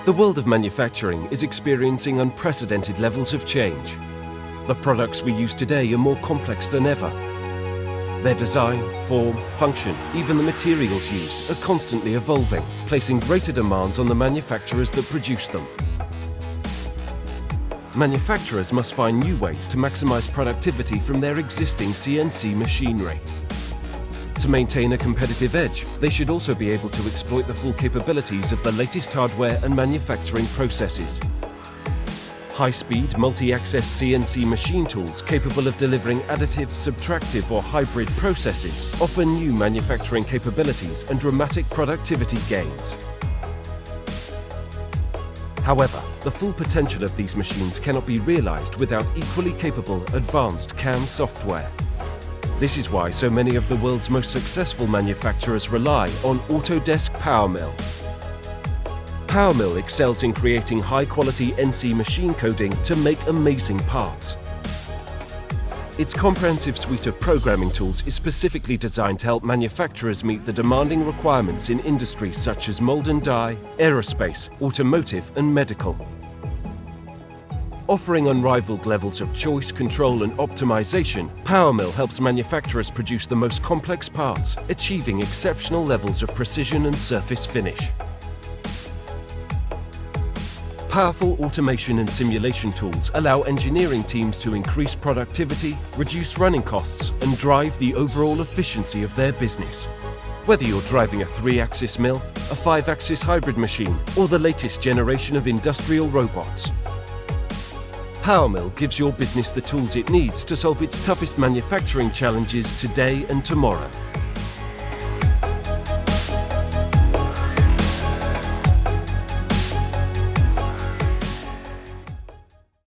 The world of manufacturing is experiencing unprecedented levels of change. The products we use today are more complex than ever. Their design, form, function, even the materials used are constantly evolving, placing greater demands on the manufacturers that produce them. Manufacturers must find new ways to maximize productivity from their existing CNC machinery. To maintain a competitive edge, they should also be able to exploit the full capabilities of the latest hardware and manufacturing processes. High-speed, multi-access CNC machine tools capable of delivering additive, subtractive or hybrid processes offer new manufacturing capabilities and dramatic productivity gains. However, the full potential of these machines cannot be realized without equally capable advanced CAM software. This is why so many of the world's most successful manufacturers rely on Autodesk PowerMill. PowerMill excels in creating high-quality NC machine coding to make amazing parts. Its comprehensive suite of programming tools is specifically designed to help manufacturers meet the demanding requirements in industries such as mold and die, aerospace, automotive and medical. Offering unrivaled levels of choice, control and optimization, PowerMill helps manufacturers produce the most complex parts, achieving exceptional levels of precision and surface finish. Powerful automation and simulation tools allow engineering teams to increase productivity, reduce running costs and drive the overall efficiency of their business. Whether you're driving a 3-axis mill, a 5-axis hybrid machine or the latest generation of industrial robots, PowerMill gives your business the tools it needs to solve its toughest manufacturing challenges today and tomorrow.